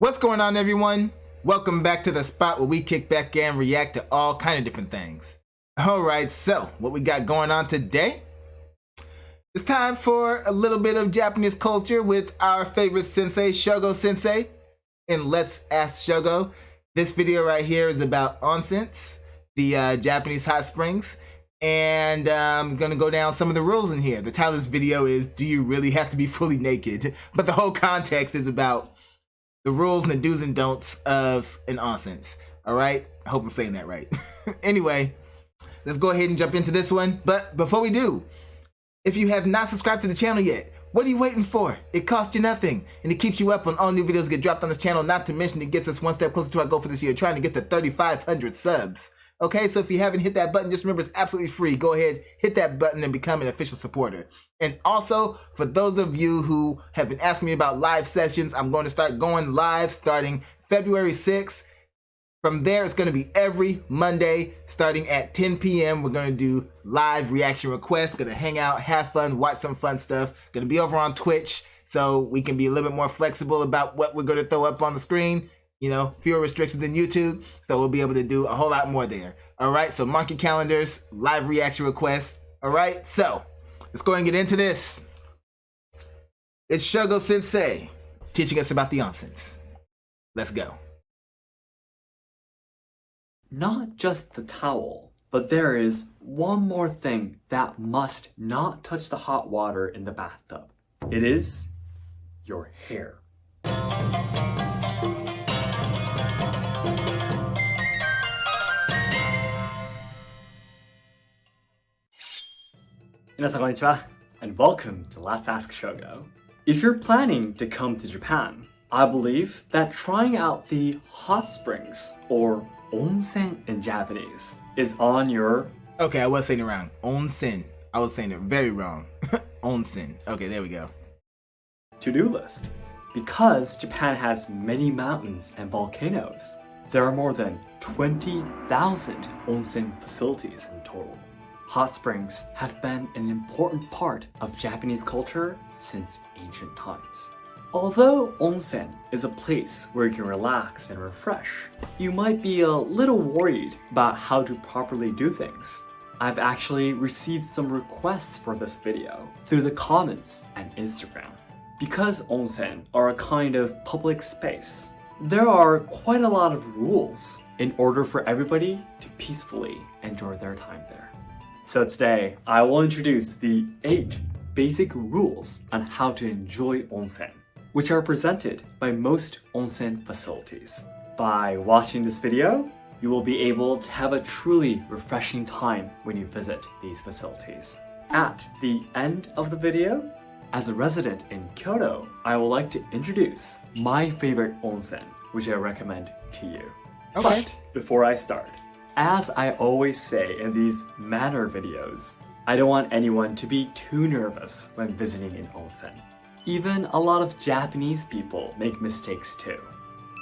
What's going on, everyone? Welcome back to the spot where we kick back and react to all kind of different things. Alright, so what we got going on today? It's time for a little bit of Japanese culture with our favorite sensei, SHOGO sensei. And Let's Ask SHOGO. This video right here is about onsens, the Japanese hot springs. And I'm gonna go down some of the rules in here. The title of this video is, do you really have to be fully naked? But the whole context is about the rules and the do's and don'ts of an onsens. Alright? I hope I'm saying that right. Anyway, let's go ahead and jump into this one. But before we do, if you have not subscribed to the channel yet, what are you waiting for? It costs you nothing, and it keeps you up when all new videos get dropped on this channel, not to mention it gets us one step closer to our goal for this year, trying to get to 3,500 subs. Okay, so if you haven't hit that button, just remember it's absolutely free. Go ahead, hit that button and become an official supporter. And also, for those of you who have been asking me about live sessions, I'm going to start going live starting February 6th. From there, it's going to be every Monday starting at 10 p.m. We're going to do live reaction requests. Going to hang out, have fun, watch some fun stuff. Going to be over on Twitch, so we can be a little bit more flexible about what we're going to throw up on the screen. You know, fewer restrictions than YouTube, so we'll be able to do a whole lot more there. All right, so mark your calendars, live reaction requests. All right, so let's go and get into this. It's SHOGO Sensei teaching us about the onsens. Let's go. Not just the towel, but there is one more thing that must not touch the hot water in the bathtub. It is your hair. 皆さんこんにちは and welcome to Let's Ask SHOGO. If you're planning to come to Japan, I believe that trying out the hot springs, or onsen in Japanese, is on your... Okay, I was saying it wrong. Onsen. I was saying it very wrong. Onsen. Okay, there we go. To-do list. Because Japan has many mountains and volcanoes, there are more than 20,000 onsen facilities in total. Hot springs have been an important part of Japanese culture since ancient times. Although onsen is a place where you can relax and refresh, you might be a little worried about how to properly do things. I've actually received some requests for this video through the comments and Instagram. Because onsen are a kind of public space, there are quite a lot of rules in order for everybody to peacefully enjoy their time there. So today, I will introduce the 8 basic rules on how to enjoy onsen, which are presented by most onsen facilities. By watching this video, you will be able to have a truly refreshing time when you visit these facilities. At the end of the video, as a resident in Kyoto, I would like to introduce my favorite onsen, which I recommend to you. Okay. But before I start, as I always say in these manner videos, I don't want anyone to be too nervous when visiting an onsen. Even a lot of Japanese people make mistakes too.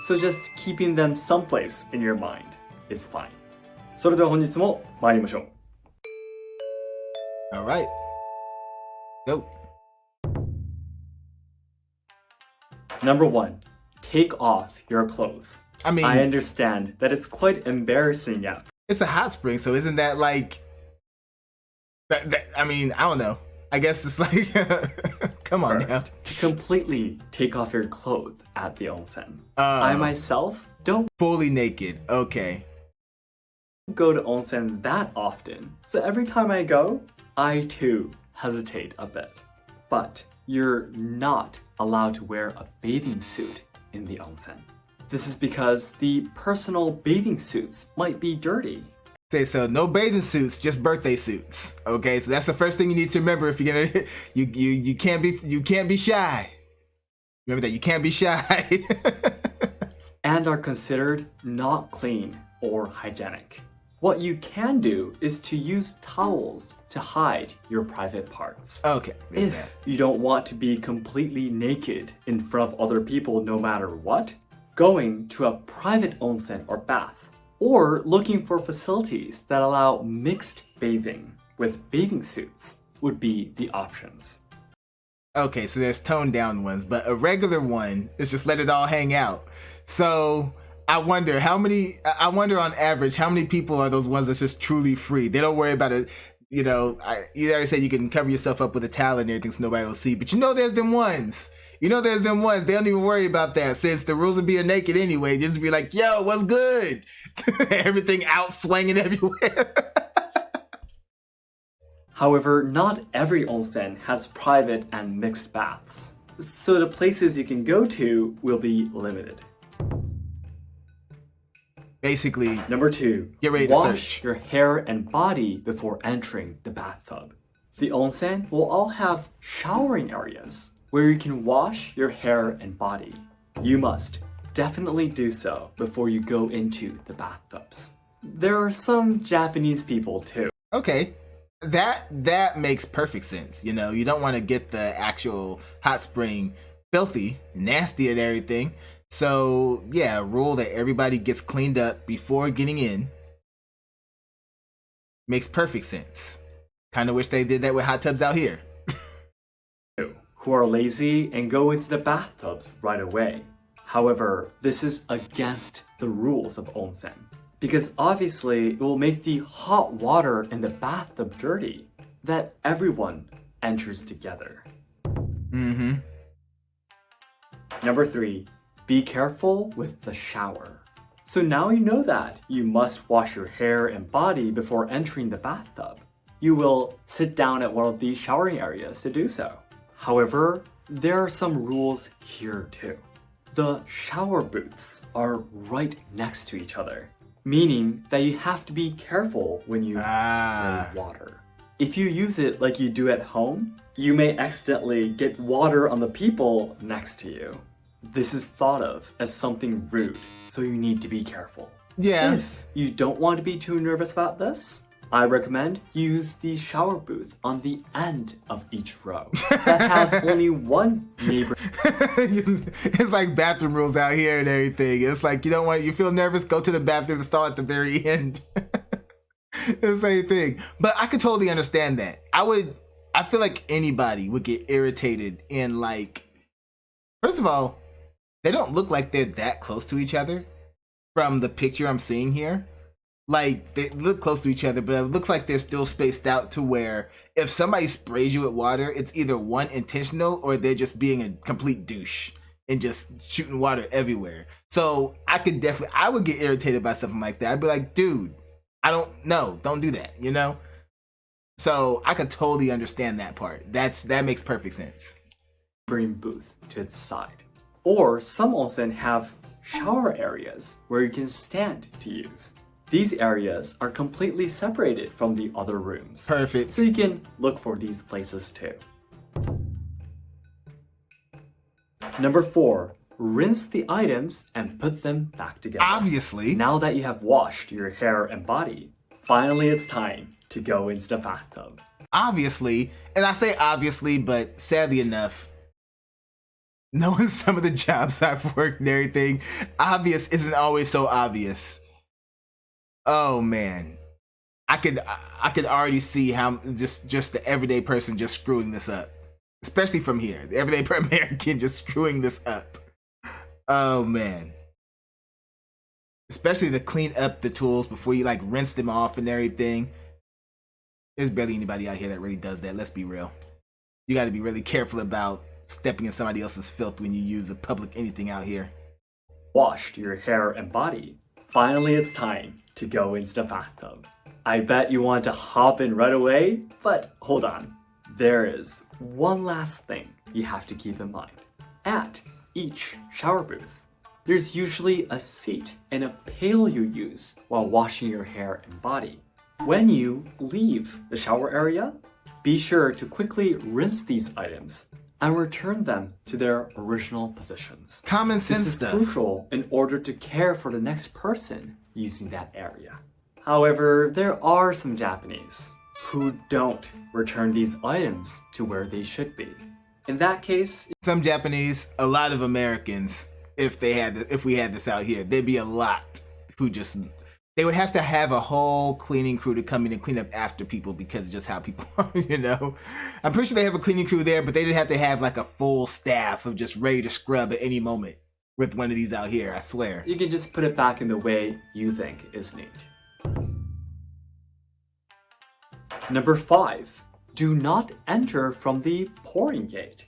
So just keeping them someplace in your mind is fine. それでは本日も参りましょう。All right. Go. Number 1. Take off your clothes. I mean, I understand that it's quite embarrassing at first. It's a hot spring, so isn't that like... I mean, I don't know. I guess it's like... Come on now. To completely take off your clothes at the onsen. I myself don't fully naked. Okay. go to onsen that often, so every time I go, I too hesitate a bit. But you're not allowed to wear a bathing suit in the onsen. This is because the personal bathing suits might be dirty. Okay, so no bathing suits, just birthday suits. Okay, so that's the first thing you need to remember if you're gonna you can't be shy. Remember that you can't be shy. And are considered not clean or hygienic. What you can do is to use towels to hide your private parts. Okay. If you don't want to be completely naked in front of other people no matter what, going to a private onsen or bath, or looking for facilities that allow mixed bathing with bathing suits would be the options. Okay, so there's toned down ones, but a regular one is just let it all hang out. So I wonder on average, how many people are those ones that's just truly free? They don't worry about it. You know, you already said you can cover yourself up with a towel and everything so nobody will see, but there's them ones. There's them ones. They don't even worry about that since the rules of being naked anyway. Just be like, yo, what's good? Everything out swinging everywhere. However, not every onsen has private and mixed baths, so the places you can go to will be limited. Basically, Number 2, get ready to wash search your hair and body before entering the bathtub. The onsen will all have showering areas where you can wash your hair and body. You must definitely do so before you go into the bathtubs. There are some Japanese people too. Okay. That makes perfect sense. You don't want to get the actual hot spring filthy, nasty and everything. So yeah, rule that everybody gets cleaned up before getting in makes perfect sense. Kind of wish they did that with hot tubs out here. Who are lazy and go into the bathtubs right away. However, this is against the rules of onsen, because obviously it will make the hot water in the bathtub dirty that everyone enters together. Number 3, be careful with the shower. So now you know that you must wash your hair and body before entering the bathtub. You will sit down at one of these showering areas to do so. However, there are some rules here too. The shower booths are right next to each other, meaning that you have to be careful when you spray water. If you use it like you do at home, you may accidentally get water on the people next to you. This is thought of as something rude, so you need to be careful. Yeah. If you don't want to be too nervous about this, I recommend use the shower booth on the end of each row that has only one neighbor. It's like bathroom rules out here and everything. It's like you feel nervous, go to the bathroom stall at the very end. It's the same thing. But I could totally understand that. I feel like anybody would get irritated in first of all, they don't look like they're that close to each other from the picture I'm seeing here. Like, they look close to each other, but it looks like they're still spaced out to where if somebody sprays you with water, it's either one intentional or they're just being a complete douche and just shooting water everywhere. So I would get irritated by something like that. I'd be like, dude, don't do that, So I could totally understand that part. That makes perfect sense. Booth to its side. Or some onsen have shower areas where you can stand to use. These areas are completely separated from the other rooms. Perfect. So you can look for these places too. Number 4, rinse the items and put them back together. Obviously. Now that you have washed your hair and body, finally it's time to go into the bathtub. Obviously, and I say obviously, but sadly enough, knowing some of the jobs I've worked and everything, obvious isn't always so obvious. Oh man, I could already see how just the everyday person just screwing this up, especially from here, the everyday American just screwing this up. Oh man, especially to clean up the tools before you rinse them off and everything. There's barely anybody out here that really does that. Let's be real. You got to be really careful about stepping in somebody else's filth when you use a public anything out here. Washed your hair and body. Finally, it's time to go into the bathtub. I bet you want to hop in right away, but hold on. There is one last thing you have to keep in mind. At each shower booth, there's usually a seat and a pail you use while washing your hair and body. When you leave the shower area, be sure to quickly rinse these items and return them to their original positions. Common sense stuff. This is crucial in order to care for the next person using that area. However, there are some Japanese who don't return these items to where they should be. In that case, some Japanese, a lot of Americans, if we had this out here, there'd be a lot who they would have to have a whole cleaning crew to come in and clean up after people because of just how people are, you know? I'm pretty sure they have a cleaning crew there, but they didn't have to have like a full staff of just ready to scrub at any moment with one of these out here, I swear. You can just put it back in the way you think is neat. Number 5. Do not enter from the pouring gate.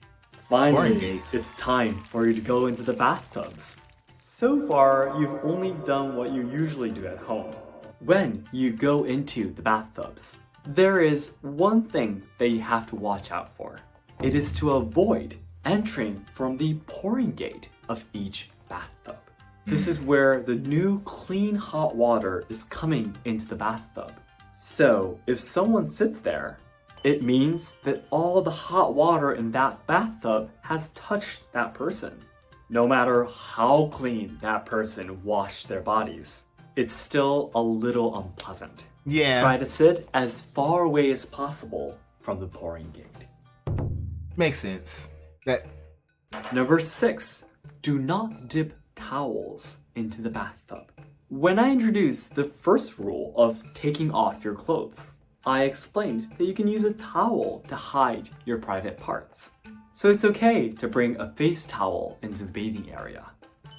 Finally, it's time for you to go into the bathtubs. So far, you've only done what you usually do at home. When you go into the bathtubs, there is one thing that you have to watch out for. It is to avoid entering from the pouring gate of each bathtub. This is where the new clean hot water is coming into the bathtub. So if someone sits there, it means that all the hot water in that bathtub has touched that person. No matter how clean that person washed their bodies, it's still a little unpleasant. Yeah. Try to sit as far away as possible from the pouring gate. Makes sense. Number 6. Do not dip towels into the bathtub. When I introduced the first rule of taking off your clothes, I explained that you can use a towel to hide your private parts. So it's okay to bring a face towel into the bathing area.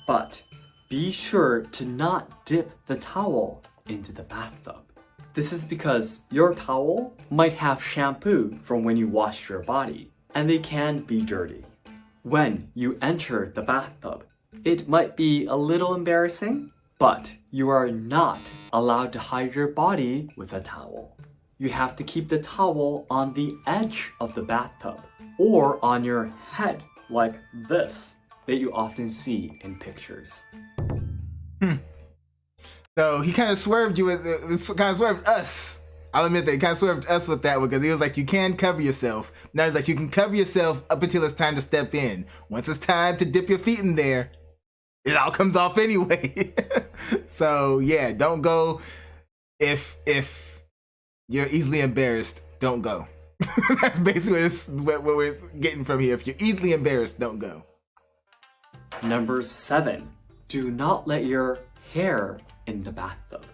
But be sure to not dip the towel into the bathtub. This is because your towel might have shampoo from when you washed your body, and they can be dirty. When you enter the bathtub, it might be a little embarrassing, but you are not allowed to hide your body with a towel. You have to keep the towel on the edge of the bathtub or on your head like this that you often see in pictures. So he kind of swerved you with kind of swerved us. I'll admit that he kind of swerved us with that one because he was like, you can cover yourself. Now he's like, you can cover yourself up until it's time to step in. Once it's time to dip your feet in there, it all comes off anyway. So yeah, don't go if you're easily embarrassed, don't go. That's basically what we're getting from here. If you're easily embarrassed, don't go. Number 7. Do not let your hair in the bathtub.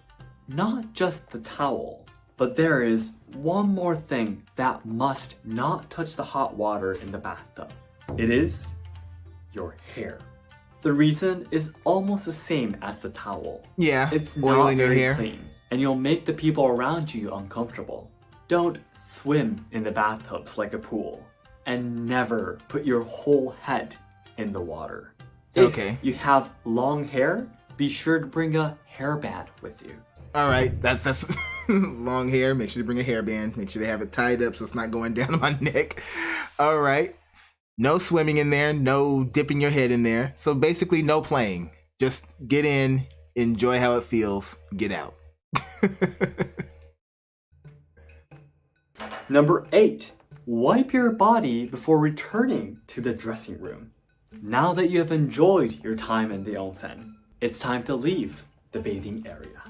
Not just the towel, but there is one more thing that must not touch the hot water in the bathtub. It is your hair. The reason is almost the same as the towel. Yeah, it's oil not in your very hair. clean, and you'll make the people around you uncomfortable. Don't swim in the bathtubs like a pool, and never put your whole head in the water. Okay. If you have long hair, be sure to bring a hairband with you. All right, that's long hair. Make sure to bring a hairband. Make sure they have it tied up so it's not going down my neck. All right. No swimming in there. No dipping your head in there. So basically no playing. Just get in, enjoy how it feels, get out. Number 8. Wipe your body before returning to the dressing room. Now that you have enjoyed your time in the onsen, it's time to leave the bathing area.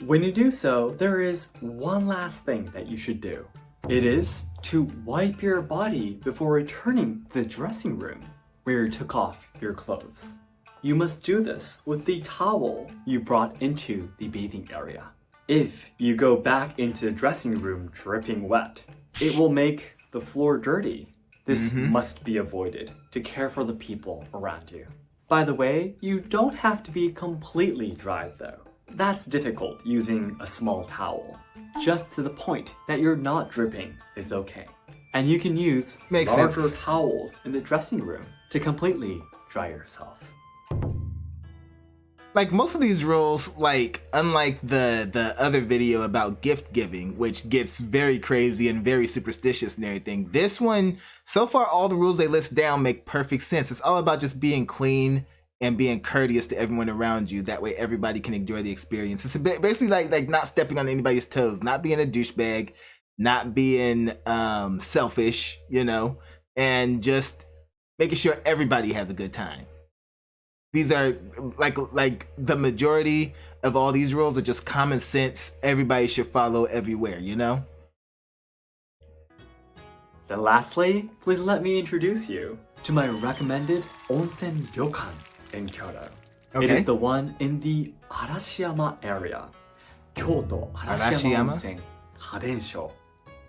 When you do so, there is one last thing that you should do. It is to wipe your body before returning to the dressing room where you took off your clothes. You must do this with the towel you brought into the bathing area. If you go back into the dressing room dripping wet, it will make the floor dirty. This must be avoided to care for the people around you. By the way, you don't have to be completely dry though. That's difficult using a small towel. Just to the point that you're not dripping is okay. And you can use larger towels in the dressing room to completely dry yourself. Like most of these rules, like unlike the other video about gift giving, which gets very crazy and very superstitious and everything, this one, so far all the rules they list down make perfect sense. It's all about just being clean and being courteous to everyone around you. That way everybody can enjoy the experience. It's basically like not stepping on anybody's toes, not being a douchebag, not being selfish, you know, and just making sure everybody has a good time. These are like the majority of all these rules are just common sense. Everybody should follow everywhere, you know? Then lastly, please let me introduce you to my recommended onsen ryokan in Kyoto. Okay. It is the one in the Arashiyama area. Kyoto Arashiyama Onsen Hadensho.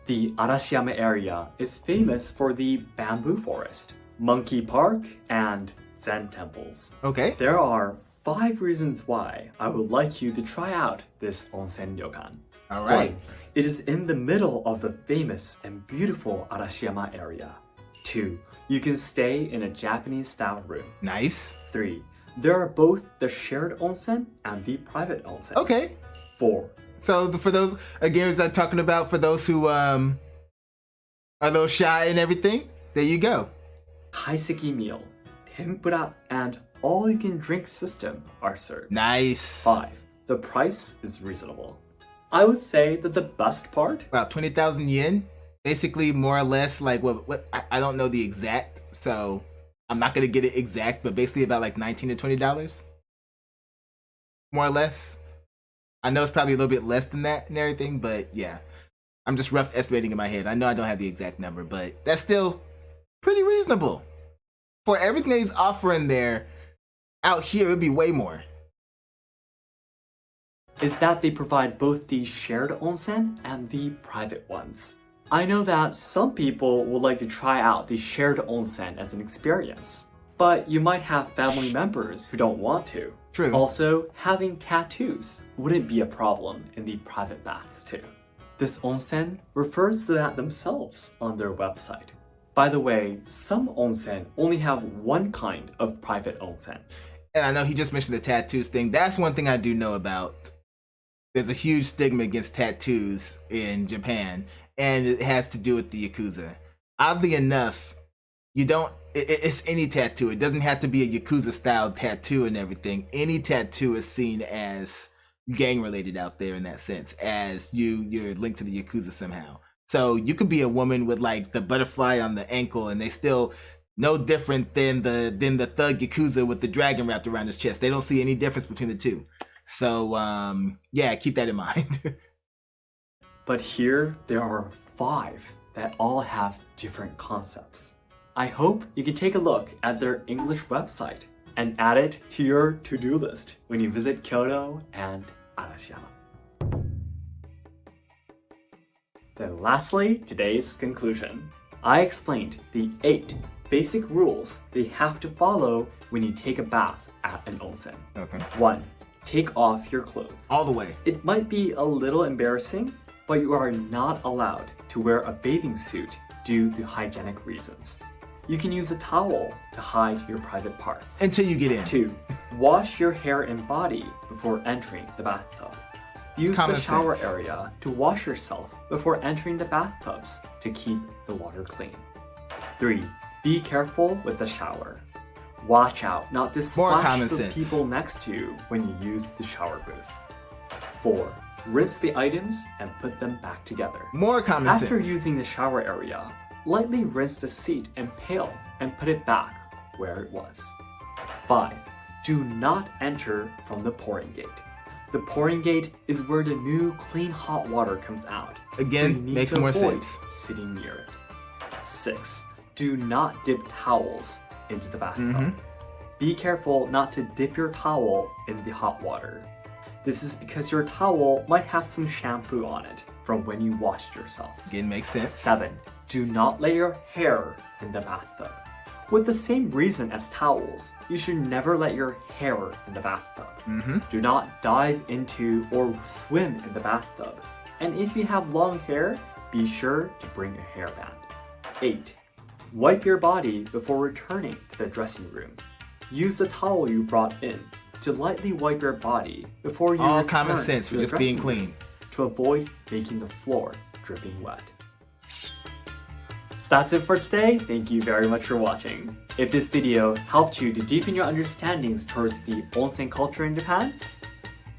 The Arashiyama area is famous for the bamboo forest, monkey park, and Zen temples. Okay. There are 5 reasons why I would like you to try out this onsen ryokan. All right. 1. It is in the middle of the famous and beautiful Arashiyama area. 2. You can stay in a Japanese-style room. Nice. 3. There are both the shared onsen and the private onsen. Okay. 4. So for those, again, as I'm talking about, for those who are a little shy and everything, there you go. Kaiseki meal, tempura, and all-you-can-drink system are served. Nice. 5. The price is reasonable. I would say that the best part... About 20,000 yen. Basically, more or less, like, what I don't know the exact, so I'm not going to get it exact, but basically about like $19 to $20. More or less. I know it's probably a little bit less than that and everything, but yeah. I'm just rough estimating in my head. I know I don't have the exact number, but that's still pretty reasonable. For everything that he's offering there, out here, it'd be way more. Is that they provide both the shared onsen and the private ones. I know that some people would like to try out the shared onsen as an experience, but you might have family members who don't want to. True. Also, having tattoos wouldn't be a problem in the private baths too. This onsen refers to that themselves on their website. By the way, some onsen only have one kind of private onsen. And I know he just mentioned the tattoos thing. That's one thing I do know about. There's a huge stigma against tattoos in Japan, and it has to do with the Yakuza. Oddly enough, it's any tattoo. It doesn't have to be a Yakuza-style tattoo and everything. Any tattoo is seen as gang-related out there in that sense, as you're linked to the Yakuza somehow. So you could be a woman with like the butterfly on the ankle, and they still no different than the thug Yakuza with the dragon wrapped around his chest. They don't see any difference between the two. So yeah, keep that in mind. But here there are 5 that all have different concepts. I hope you can take a look at their English website and add it to your to-do list when you visit Kyoto and Arashiyama. Then lastly, today's conclusion. I explained the 8 basic rules they have to follow when you take a bath at an onsen. Okay. 1. Take off your clothes. All the way. It might be a little embarrassing, but you are not allowed to wear a bathing suit due to hygienic reasons. You can use a towel to hide your private parts. Until you get in. 2. Wash your hair and body before entering the bathtub. Use Common the shower sense. area to wash yourself before entering the bathtubs to keep the water clean. 3. Be careful with the shower. Watch out not to splash the people next to you when you use the shower booth. 4. Rinse the items and put them back together. More common sense. After using the shower area, lightly rinse the seat and pail and put it back where it was. 5. Do not enter from the pouring gate. The pouring gate is where the new clean hot water comes out. Again, so you need makes to more avoid sense. Sitting near it. 6. Do not dip towels into the bathtub. Be careful not to dip your towel in the hot water. This is because your towel might have some shampoo on it from when you washed yourself. Again, makes sense. 7. Do not lay your hair in the bathtub. With the same reason as towels, you should never let your hair in the bathtub. Do not dive into or swim in the bathtub. And if you have long hair, be sure to bring a hairband. 8. Wipe your body before returning to the dressing room. Use the towel you brought in to lightly wipe your body before you All return common sense to for the just being dressing room clean. to avoid making the floor dripping wet. So that's it for today. Thank you very much for watching. If this video helped you to deepen your understandings towards the onsen culture in Japan,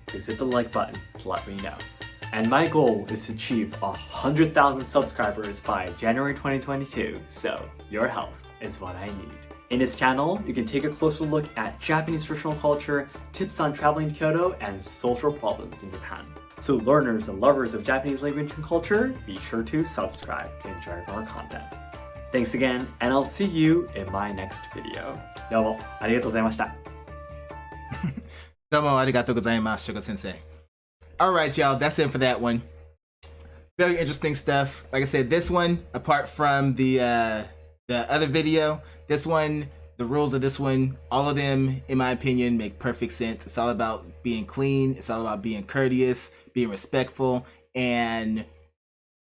please hit the like button to let me know. And my goal is to achieve 100,000 subscribers by January 2022, so your help is what I need. In this channel, you can take a closer look at Japanese traditional culture, tips on traveling to Kyoto, and social problems in Japan. So learners and lovers of Japanese language and culture, be sure to subscribe to enjoy our content. Thanks again, and I'll see you in my next video. どうもありがとうございました。どうもありがとうございます、SHOGO先生。All right, y'all, that's it for that one. Very interesting stuff. Like I said, this one, apart from the other video, this one, the rules of this one, all of them, in my opinion, make perfect sense. It's all about being clean. It's all about being courteous, being respectful, and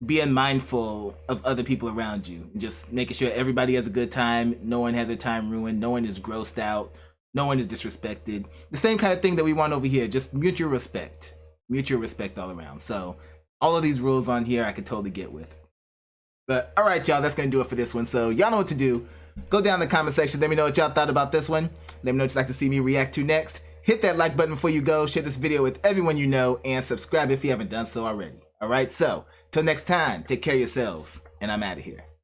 being mindful of other people around you. And just making sure everybody has a good time. No one has their time ruined. No one is grossed out. No one is disrespected. The same kind of thing that we want over here. Just mutual respect. Mutual respect all around. So all of these rules on here I could totally get with. But all right, y'all, that's going to do it for this one. So y'all know what to do. Go down in the comment section. Let me know what y'all thought about this one. Let me know what you'd like to see me react to next. Hit that like button before you go. Share this video with everyone you know. And subscribe if you haven't done so already. All right, so till next time, take care of yourselves. And I'm out of here.